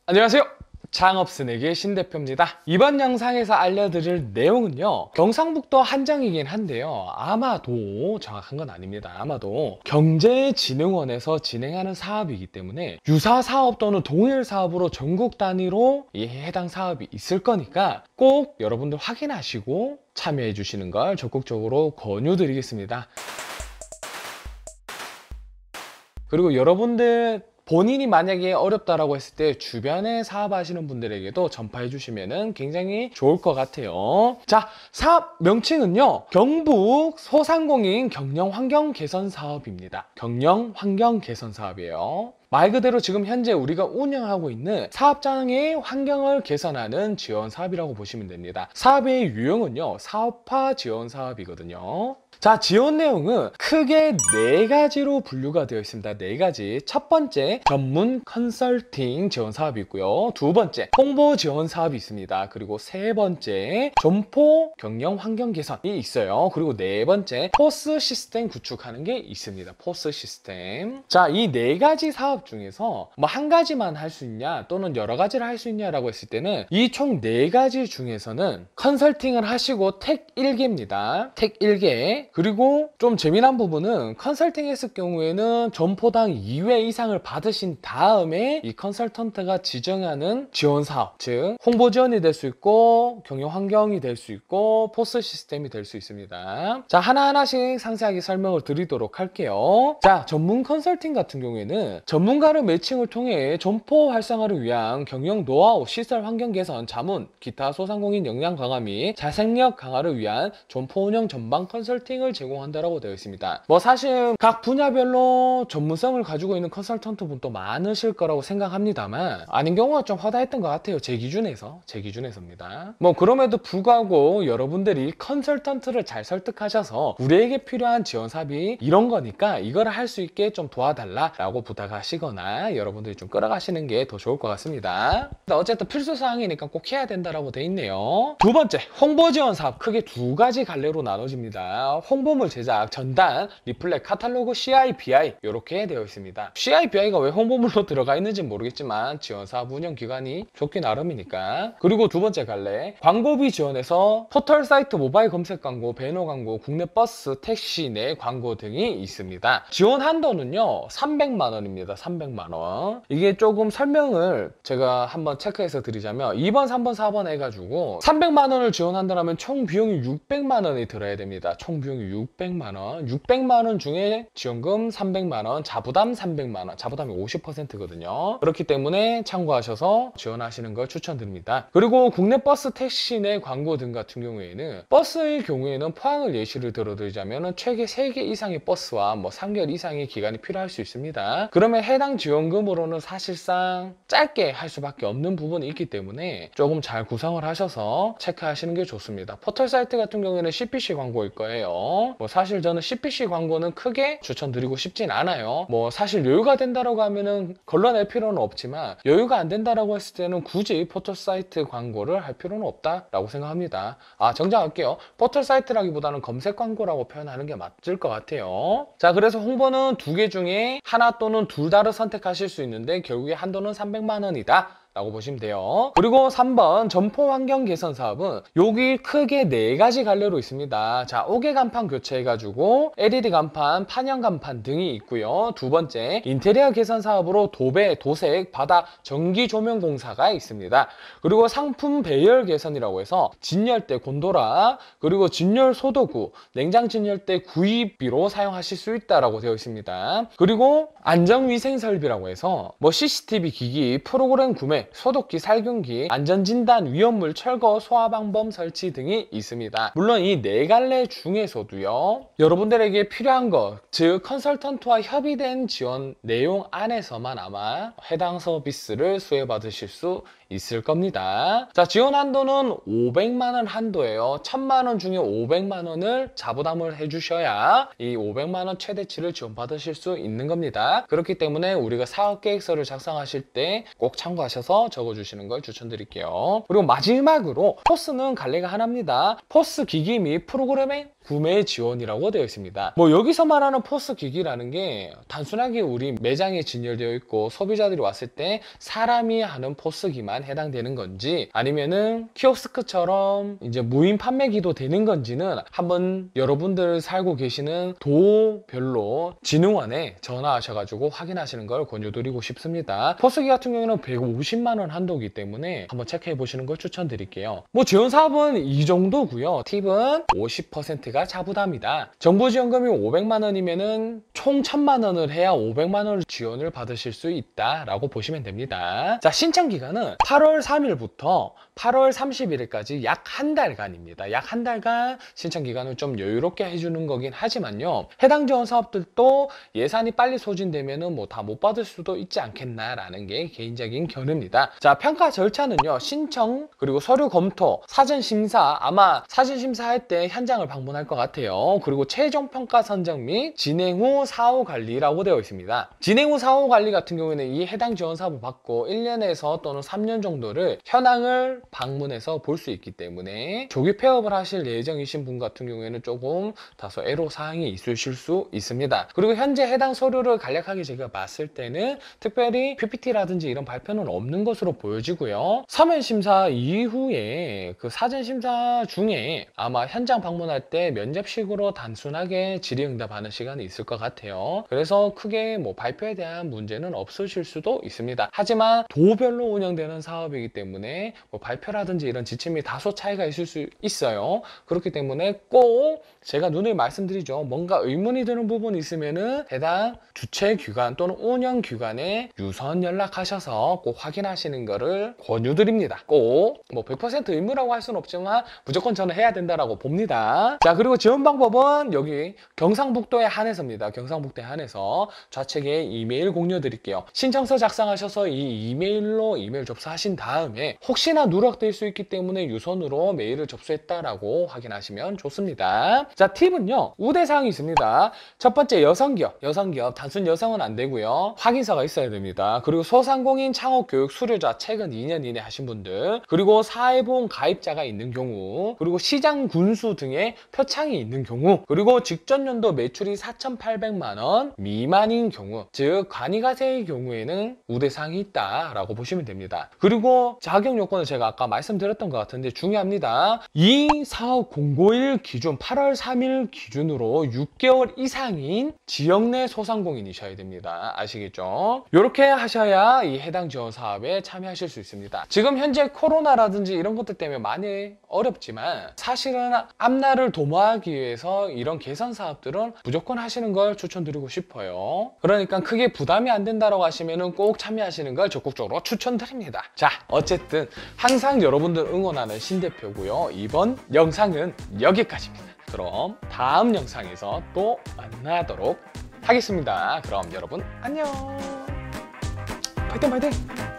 안녕하세요. 창업스낵의 신대표입니다. 이번 영상에서 알려드릴 내용은요, 경상북도 한정이긴 한데요, 아마도 정확한 건 아닙니다. 아마도 경제진흥원에서 진행하는 사업이기 때문에 유사 사업 또는 동일 사업으로 전국 단위로 이 해당 사업이 있을 거니까 꼭 여러분들 확인하시고 참여해 주시는 걸 적극적으로 권유드리겠습니다. 그리고 여러분들 본인이 만약에 어렵다라고 했을 때 주변에 사업하시는 분들에게도 전파해 주시면 굉장히 좋을 것 같아요. 자, 사업 명칭은요, 경북 소상공인 경영 환경 개선 사업입니다. 경영 환경 개선 사업이에요. 말 그대로 지금 현재 우리가 운영하고 있는 사업장의 환경을 개선하는 지원 사업이라고 보시면 됩니다. 사업의 유형은요, 사업화 지원 사업이거든요. 자, 지원 내용은 크게 4가지로 분류가 되어 있습니다. 4가지. 첫 번째, 전문 컨설팅 지원 사업이 있고요. 두 번째, 홍보 지원 사업이 있습니다. 그리고 세 번째, 점포 경영 환경 개선이 있어요. 그리고 네 번째, 포스 시스템 구축하는 게 있습니다. 포스 시스템. 자, 이 4가지 사업 중에서 뭐 한 가지만 할 수 있냐 또는 여러 가지를 할 수 있냐라고 했을 때는 이 총 4가지 중에서는 컨설팅을 하시고 택 1개입니다. 택 1개. 그리고 좀 재미난 부분은 컨설팅 했을 경우에는 점포당 2회 이상을 받으신 다음에 이 컨설턴트가 지정하는 지원 사업, 즉 홍보 지원이 될 수 있고 경영 환경이 될 수 있고 포스 시스템이 될 수 있습니다. 자, 하나하나씩 상세하게 설명을 드리도록 할게요. 자, 전문 컨설팅 같은 경우에는 전문가를 매칭을 통해 점포 활성화를 위한 경영 노하우, 시설 환경 개선, 자문, 기타 소상공인 역량 강화 및 자생력 강화를 위한 점포 운영 전방 컨설팅을 제공한다라고 되어 있습니다. 뭐 사실 각 분야별로 전문성을 가지고 있는 컨설턴트 분도 많으실 거라고 생각합니다만 아닌 경우가 좀 허다했던 것 같아요. 제 기준에서입니다. 뭐 그럼에도 불구하고 여러분들이 컨설턴트를 잘 설득하셔서 우리에게 필요한 지원 사업이 이런 거니까 이걸 할 수 있게 좀 도와달라라고 부탁하시거나 여러분들이 좀 끌어가시는 게 더 좋을 것 같습니다. 어쨌든 필수 사항이니까 꼭 해야 된다라고 돼 있네요. 두 번째, 홍보 지원 사업 크게 2가지 갈래로 나눠집니다. 홍보물 제작, 전단, 리플렛, 카탈로그, CI/BI 이렇게 되어 있습니다. CI/BI가 왜 홍보물로 들어가 있는지 모르겠지만 지원사업 운영기관이 좋기 나름이니까. 그리고 두 번째 갈래, 광고비 지원에서 포털 사이트 모바일 검색 광고, 배너 광고, 국내 버스, 택시 내 광고 등이 있습니다. 지원 한도는요 300만 원입니다. 300만 원. 이게 조금 설명을 제가 한번 체크해서 드리자면 2번, 3번, 4번 해가지고 300만 원을 지원한다면 총 비용이 600만 원이 들어야 됩니다. 총 비용이 600만 원. 600만 원 중에 지원금 300만 원, 자부담 300만 원. 자부담이 50%거든요. 그렇기 때문에 참고하셔서 지원하시는 걸 추천드립니다. 그리고 국내 버스, 택시 내 광고 등 같은 경우에는 버스의 경우에는 포항을 예시를 들어드리자면 최대 3개 이상의 버스와 뭐 3개월 이상의 기간이 필요할 수 있습니다. 그러면 해당 지원금으로는 사실상 짧게 할 수밖에 없는 부분이 있기 때문에 조금 잘 구성을 하셔서 체크하시는 게 좋습니다. 포털 사이트 같은 경우에는 CPC 광고일 거예요. 뭐 사실 저는 CPC 광고는 크게 추천드리고 싶진 않아요. 뭐 사실 여유가 된다라고 하면은 걸러낼 필요는 없지만 여유가 안 된다라고 했을 때는 굳이 포털 사이트 광고를 할 필요는 없다라고 생각합니다. 정정할게요. 포털 사이트라기보다는 검색 광고라고 표현하는 게 맞을 것 같아요. 자, 그래서 홍보는 2개 중에 하나 또는 둘 다를 선택하실 수 있는데 결국에 한도는 300만 원이다 라고 보시면 돼요. 그리고 3번 점포 환경 개선 사업은 여기 크게 4가지 갈래로 있습니다. 자, 옥외 간판 교체해가지고 LED 간판, 판형 간판 등이 있고요. 두 번째, 인테리어 개선 사업으로 도배, 도색, 바닥, 전기 조명 공사가 있습니다. 그리고 상품 배열 개선이라고 해서 진열대, 곤도라, 그리고 진열 소도구, 냉장 진열대 구입비로 사용하실 수 있다라고 되어 있습니다. 그리고 안전위생 설비라고 해서 뭐 CCTV 기기, 프로그램 구매, 소독기, 살균기, 안전진단, 위험물 철거, 소화방범 설치 등이 있습니다. 물론 이 4갈래 중에서도요, 여러분들에게 필요한 것, 즉 컨설턴트와 협의된 지원 내용 안에서만 아마 해당 서비스를 수혜받으실 수 있을 겁니다. 자, 지원 한도는 500만 원 한도예요. 1000만 원 중에 500만 원을 자부담을 해주셔야 이 500만 원 최대치를 지원받으실 수 있는 겁니다. 그렇기 때문에 우리가 사업계획서를 작성하실 때 꼭 참고하셔서 하셔서 적어주시는 걸 추천드릴게요. 그리고 마지막으로 포스는 관리가 하나입니다. 포스 기기 및 프로그램의 구매 지원이라고 되어 있습니다. 뭐 여기서 말하는 포스 기기라는 게 단순하게 우리 매장에 진열되어 있고 소비자들이 왔을 때 사람이 하는 포스기만 해당되는 건지 아니면은 키오스크처럼 이제 무인 판매기도 되는 건지는 한번 여러분들 살고 계시는 도별로 진흥원에 전화하셔가지고 확인하시는 걸 권유드리고 싶습니다. 포스기 같은 경우는 150만 원 한도이기 때문에 한번 체크해 보시는 걸 추천드릴게요. 뭐 지원 사업은 이 정도고요. 팁은 50%가 자부담이다. 정부 지원금이 500만 원이면은 총 1000만 원을 해야 500만 원 지원을 받으실 수 있다라고 보시면 됩니다. 자, 신청 기간은 8월 3일부터 8월 31일까지 약 한 달간입니다. 약 한 달간 신청 기간을 좀 여유롭게 해주는 거긴 하지만요. 해당 지원 사업들도 예산이 빨리 소진되면은 뭐 다 못 받을 수도 있지 않겠나라는 게 개인적인 견해입니다. 자, 평가 절차는요. 신청 그리고 서류 검토, 사전 심사, 아마 사전 심사할 때 현장을 방문할 것 같아요. 그리고 최종 평가 선정 및 진행 후 사후 관리라고 되어 있습니다. 진행 후 사후 관리 같은 경우에는 이 해당 지원 사업을 받고 1년에서 또는 3년 정도를 현황을 방문해서 볼 수 있기 때문에 조기 폐업을 하실 예정이신 분 같은 경우에는 조금 다소 애로사항이 있으실 수 있습니다. 그리고 현재 해당 서류를 간략하게 제가 봤을 때는 특별히 PPT라든지 이런 발표는 없는 것으로 보여지고요. 서면 심사 이후에 그 사전 심사 중에 아마 현장 방문할 때 면접식으로 단순하게 질의응답하는 시간이 있을 것 같아요. 그래서 크게 뭐 발표에 대한 문제는 없으실 수도 있습니다. 하지만 도별로 운영되는 사업이기 때문에 뭐 발표라든지 이런 지침이 다소 차이가 있을 수 있어요. 그렇기 때문에 꼭 제가 누누이 말씀드리죠. 뭔가 의문이 드는 부분이 있으면은 해당 주최기관 또는 운영기관에 유선 연락하셔서 꼭 확인하시는 거를 권유드립니다. 꼭 뭐 100% 의무라고 할 수는 없지만 무조건 저는 해야 된다라고 봅니다. 자, 그리고 지원 방법은 여기 경상북도에 한해서입니다. 경상북도에 한해서 좌측에 이메일 공유 드릴게요. 신청서 작성하셔서 이 이메일로 이메일 접수하신 다음에 혹시나 누락될 수 있기 때문에 유선으로 메일을 접수했다라고 확인하시면 좋습니다. 자, 팁은요. 우대사항이 있습니다. 첫 번째, 여성기업. 단순 여성은 안 되고요. 확인서가 있어야 됩니다. 그리고 소상공인 창업교육 수료자 최근 2년 이내 하신 분들, 그리고 사회보험 가입자가 있는 경우, 그리고 시장 군수 등의 표창이 있는 경우, 그리고 직전 연도 매출이 4,800만 원 미만인 경우, 즉 관이가세의 경우에는 우대사항이 있다라고 보시면 됩니다. 그리고 자격 요건은 제가 아까 말씀드렸던 것 같은데 중요합니다. 이 사업 공고일 기준 8월 3일 기준으로 6개월 이상인 지역 내 소상공인이셔야 됩니다. 아시겠죠? 이렇게 하셔야 이 해당 지원 사업에 참여하실 수 있습니다. 지금 현재 코로나라든지 이런 것들 때문에 많이 어렵지만 사실은 앞날을 도모하기 위해서 이런 개선 사업들은 무조건 하시는 걸 추천드리고 싶어요. 그러니까 크게 부담이 안 된다고 하시면 꼭 참여하시는 걸 적극적으로 추천드립니다. 자, 어쨌든 항상 여러분들 응원하는 신대표고요. 이번 영상은 여기까지입니다. 그럼 다음 영상에서 또 만나도록 하겠습니다. 그럼 여러분 안녕. 파이팅 파이팅.